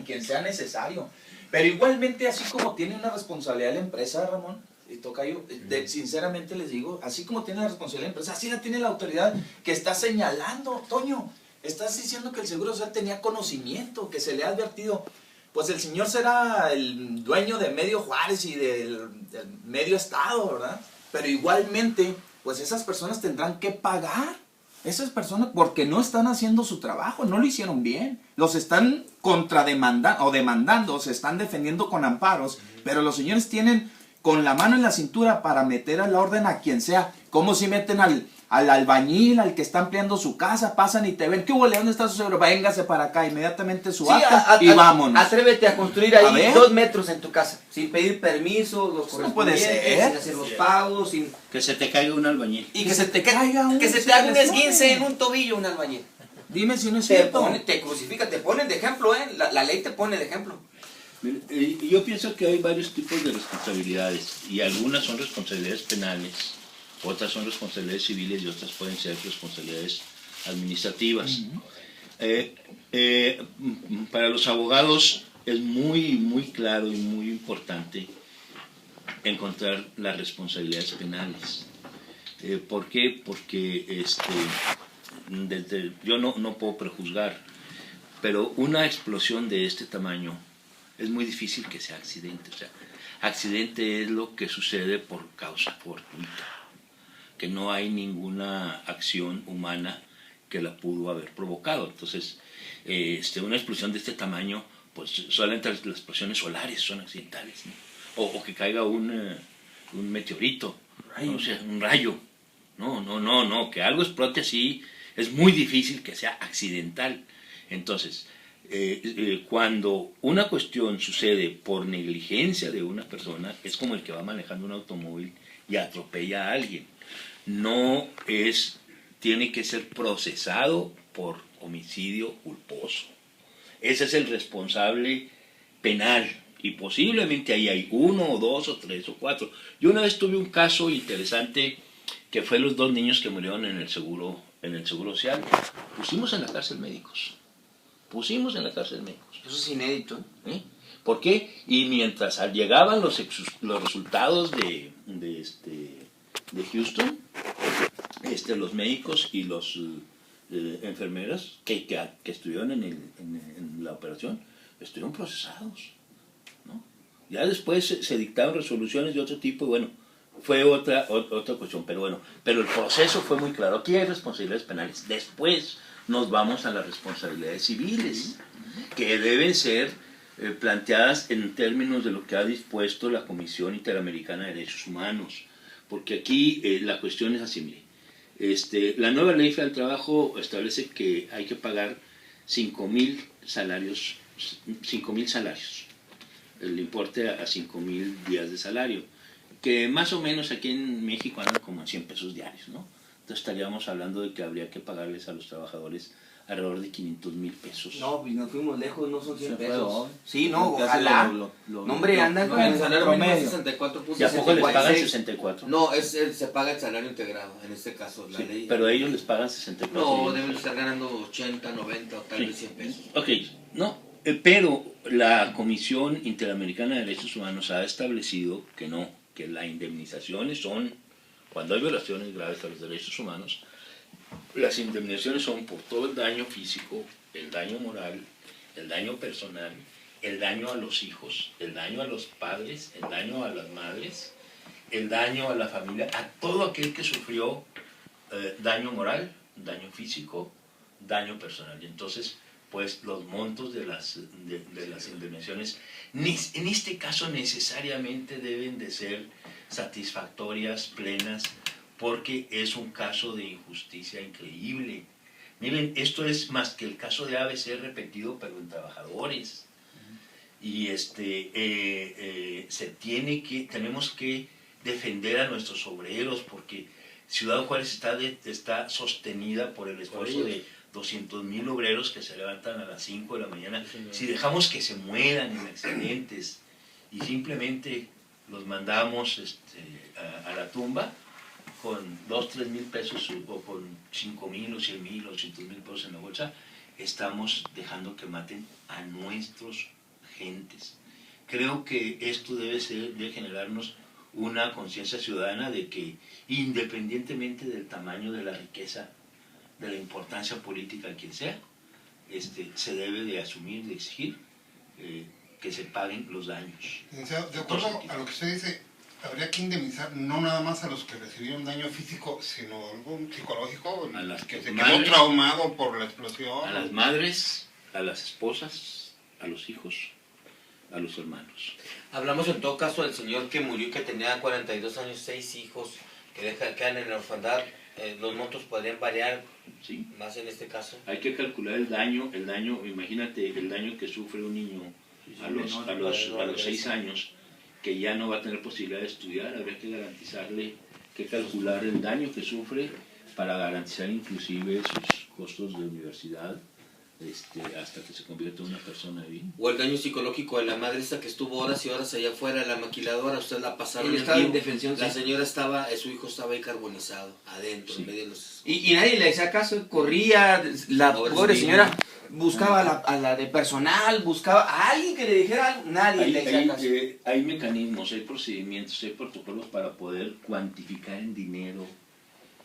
quien sea necesario. Pero igualmente, así como tiene una responsabilidad la empresa, Ramón y Tocayo, sinceramente les digo, así como tiene la responsabilidad la empresa, así la tiene la autoridad que está señalando. Toño, estás diciendo que el Seguro Social tenía conocimiento, que se le ha advertido. Pues el señor será el dueño de medio Juárez y del medio estado, ¿verdad? Pero igualmente, pues esas personas tendrán que pagar. Esas personas, porque no están haciendo su trabajo, no lo hicieron bien. Los están contrademandando o demandando, se están defendiendo con amparos, pero los señores tienen con la mano en la cintura para meter a la orden a quien sea. Como si meten al albañil, al que está ampliando su casa, pasan y te ven. ¿Qué hubo, ¿dónde está su seguro? Véngase para acá, inmediatamente su acta y vámonos. Atrévete a construir ahí 2 metros en tu casa, sin pedir permiso, los correspondientes, no puede ser, sin hacer los pagos, sin... Que se te caiga un albañil. Y que se te caiga que se te haga un esguince en un tobillo un albañil. Dime si no es cierto. Te crucifica, te ponen de ejemplo, la ley te pone de ejemplo. Yo pienso que hay varios tipos de responsabilidades y algunas son responsabilidades penales, otras son responsabilidades civiles y otras pueden ser responsabilidades administrativas. Para los abogados es muy claro y muy importante encontrar las responsabilidades penales. ¿Por qué? Porque yo no puedo prejuzgar, pero una explosión de este tamaño es muy difícil que sea accidente. O sea, accidente es lo que sucede por causa fortuita, que no hay ninguna acción humana que la pudo haber provocado. Entonces, una explosión de este tamaño, pues solamente las explosiones solares son accidentales, ¿no? O que caiga un meteorito, ¿no? O sea, un rayo. No, que algo explote así es muy difícil que sea accidental. Entonces, cuando una cuestión sucede por negligencia de una persona, es como el que va manejando un automóvil y atropella a alguien. Tiene que ser procesado por homicidio culposo. Ese es el responsable penal y posiblemente ahí hay 1 o 2 o 3 o 4. Yo una vez tuve un caso interesante que fue los 2 niños que murieron en el seguro social. Pusimos en la cárcel médicos. Eso es inédito. ¿Por qué? Y mientras llegaban los resultados de Houston, los médicos y los enfermeras que estuvieron en la operación estuvieron procesados, ¿no? Ya después se dictaron resoluciones de otro tipo y bueno, fue otra cuestión, pero el proceso fue muy claro. Aquí hay responsabilidades penales. Después nos vamos a las responsabilidades civiles, que deben ser planteadas en términos de lo que ha dispuesto la Comisión Interamericana de Derechos Humanos, porque aquí la cuestión es así, mire. La nueva ley federal del trabajo establece que hay que pagar 5,000 salarios, el importe a 5,000 días de salario, que más o menos aquí en México andan como en 100 pesos diarios, ¿no? Entonces estaríamos hablando de que habría que pagarles a los trabajadores alrededor de 500,000 pesos. No, pues nos fuimos lejos, no son 100 pesos. Fue, sí, no, ojalá. No, hombre, andan con el salario mínimo 64.64. ¿Y a poco les pagan 64? No, se paga el salario integrado, en este caso, la ley. Pero ellos les pagan 64. No, deben estar ganando 80, 90 o tal vez 100 pesos. Ok, no, pero la Comisión Interamericana de Derechos Humanos ha establecido que no, que las indemnizaciones son, cuando hay violaciones graves a los derechos humanos, las indemnizaciones son por todo el daño físico, el daño moral, el daño personal, el daño a los hijos, el daño a los padres, el daño a las madres, el daño a la familia, a todo aquel que sufrió daño moral, daño físico, daño personal. Y entonces, pues los montos de las indemnizaciones, en este caso necesariamente deben de ser satisfactorias, plenas, porque es un caso de injusticia increíble. Miren, esto es más que el caso de ABC repetido, pero en trabajadores. Y tenemos que defender a nuestros obreros, porque Ciudad Juárez está sostenida por el esfuerzo de 200,000 obreros que se levantan a las 5 de la mañana. Si dejamos que se mueran en accidentes y simplemente los mandamos a la tumba con 2-3 mil pesos o con 5,000 o 100,000 o 100,000 pesos en la bolsa, estamos dejando que maten a nuestros gentes. Creo que esto debe generarnos una conciencia ciudadana de que, independientemente del tamaño de la riqueza, de la importancia política, quien sea, se debe de asumir, de exigir que se paguen los daños. Licenciado, de acuerdo a lo que usted dice, habría que indemnizar no nada más a los que recibieron daño físico, sino algún psicológico, a las que se madres, quedó traumado por la explosión. A las madres, a las esposas, a los hijos, a los hermanos. Hablamos en todo caso del señor que murió, que tenía 42 años, 6 hijos, que quedan en la orfandad. Los montos podrían variar, ¿sí?, más en este caso. Hay que calcular el daño, imagínate el daño que sufre un niño a los 6 años, que ya no va a tener posibilidad de estudiar. Habría que garantizarle, que calcular el daño que sufre para garantizar inclusive sus costos de universidad, hasta que se convierta en una persona bien. O el daño psicológico de la madre esta que estuvo horas y horas allá afuera, la maquiladora, usted la pasaron en estado de indefensión. La señora su hijo estaba ahí carbonizado, adentro, sí, en medio de los... Y nadie le hacía caso, corría, la pobre señora buscaba a la de personal, buscaba a alguien que le dijera algo, nadie le hacía caso. Hay mecanismos, hay procedimientos, hay protocolos para poder cuantificar en dinero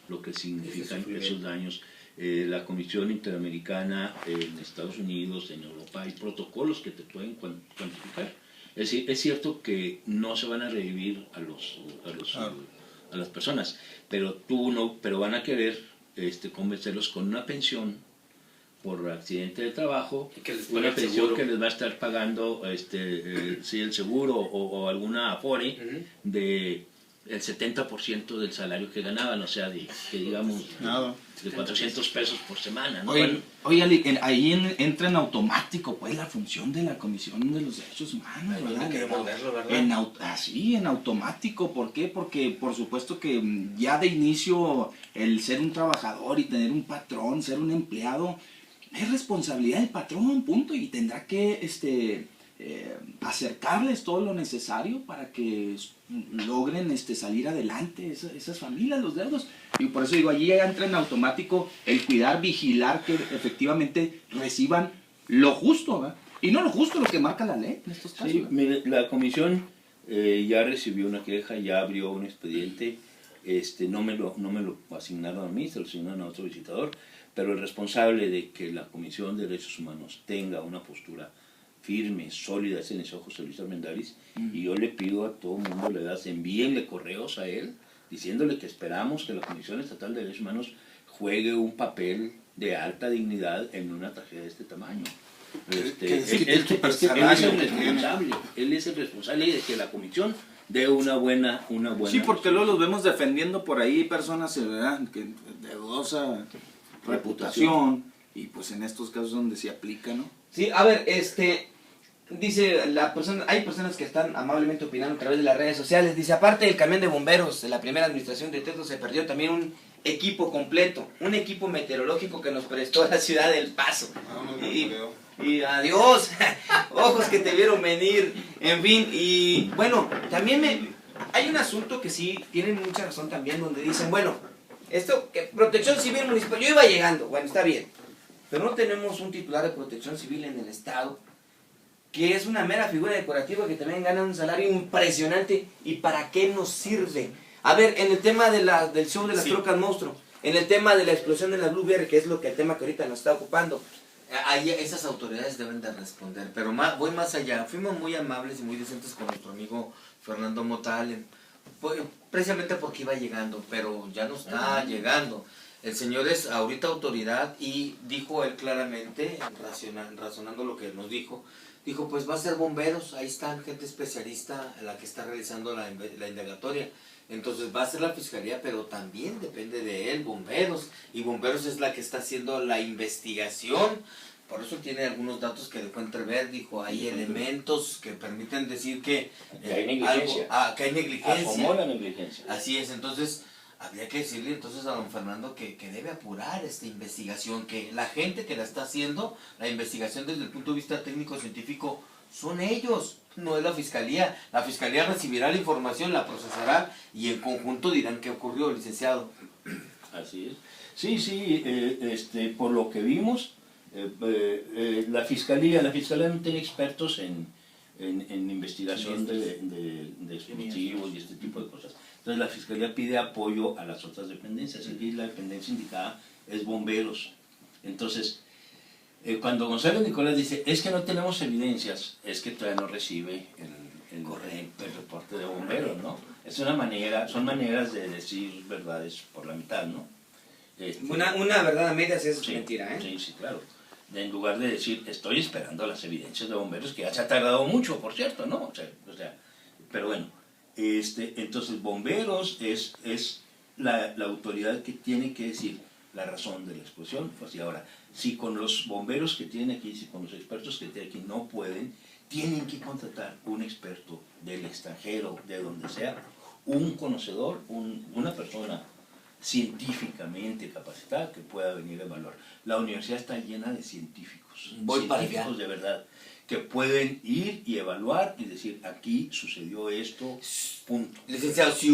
lo que significan esos daños. La Comisión Interamericana en Estados Unidos, en Europa, hay protocolos que te pueden cuantificar. Es decir, es cierto que no se van a revivir a las personas, pero van a querer convencerlos con una pensión por accidente de trabajo, una pensión que les va a estar pagando si el seguro o alguna Afore de el 70% del salario que ganaban, o sea, que digamos de 400 pesos por semana, ¿no? Oye, ahí entra en automático pues la función de la Comisión de los Derechos Humanos, ¿verdad? En automático. ¿Por qué? Porque por supuesto que ya de inicio el ser un trabajador y tener un patrón, ser un empleado, es responsabilidad del patrón, punto, y tendrá que acercarles todo lo necesario para que logren salir adelante esas familias, los deudos. Y por eso digo, allí entra en automático el cuidar, vigilar que efectivamente reciban lo justo, ¿verdad? Y no lo justo, lo que marca la ley en estos casos. Sí, mire, la comisión ya recibió una queja, ya abrió un expediente, no me lo asignaron a mí, se lo asignaron a otro visitador, pero el responsable de que la Comisión de Derechos Humanos tenga una postura firme, sólida, es en ese José Luis Armendáriz, y yo le pido a todo el mundo, envíenle correos a él, diciéndole que esperamos que la Comisión Estatal de Derechos Humanos juegue un papel de alta dignidad en una tragedia de este tamaño. Él es el responsable de que la Comisión dé una buena... Sí, porque luego los vemos defendiendo por ahí personas, ¿verdad?, de dudosa reputación, y pues en estos casos donde se aplica, ¿no? Sí, a ver, dice hay personas que están amablemente opinando a través de las redes sociales. Dice, aparte del camión de bomberos de la primera administración de Teto, se perdió también un equipo completo, un equipo meteorológico que nos prestó la ciudad del Paso. Y adiós, ojos que te vieron venir, en fin. Y bueno, también hay un asunto que sí tienen mucha razón también, donde dicen, bueno, que Protección Civil Municipal, yo iba llegando, bueno, está bien, pero no tenemos un titular de Protección Civil en el estado, que es una mera figura decorativa que también gana un salario impresionante. ¿Y para qué nos sirve? A ver, en el tema del show de las trocas monstruo, en el tema de la explosión de la Blueberry, que es el tema que ahorita nos está ocupando, Ahí esas autoridades deben de responder, pero voy más allá. Fuimos muy amables y muy decentes con nuestro amigo Fernando Motal, precisamente porque iba llegando, pero ya no está llegando. El señor es ahorita autoridad y dijo él claramente, razonando lo que nos dijo, pues va a ser bomberos, ahí están gente especialista la que está realizando la indagatoria. Entonces va a ser la fiscalía, pero también depende de él, bomberos, y bomberos es la que está haciendo la investigación. Por eso tiene algunos datos que dejó entrever, dijo, hay elementos que permiten decir que hay negligencia. Que hay negligencia. Asomó la negligencia. Así es, entonces habría que decirle entonces a don Fernando que debe apurar esta investigación, que la gente que la está haciendo, la investigación desde el punto de vista técnico-científico, son ellos, no es la fiscalía. La fiscalía recibirá la información, la procesará y en conjunto dirán qué ocurrió, licenciado. Así es. Sí, por lo que vimos, la fiscalía no tiene expertos en investigación de explosivos y este tipo de cosas. Entonces la Fiscalía pide apoyo a las otras dependencias, y la dependencia indicada es bomberos. Entonces, cuando Gonzalo Nicolás dice, es que no tenemos evidencias, es que todavía no recibe el reporte de bomberos, ¿no? Es una manera, son maneras de decir verdades por la mitad, ¿no? Una verdad a medias es Sí, mentira, ¿eh? Sí, sí, claro. En lugar de decir, estoy esperando las evidencias de bomberos, que ya se ha tardado mucho, por cierto, ¿no? O sea, pero bueno, entonces bomberos es la autoridad que tiene que decir la razón de la explosión. Pues, y ahora, si con los bomberos que tienen aquí, si con los expertos que tienen aquí no pueden, tienen que contratar un experto del extranjero, de donde sea, un conocedor, una persona científicamente capacitada que pueda venir a evaluar. La universidad está llena de científicos, científicos de verdad, que pueden ir y evaluar y decir, aquí sucedió esto, punto. Licenciado, si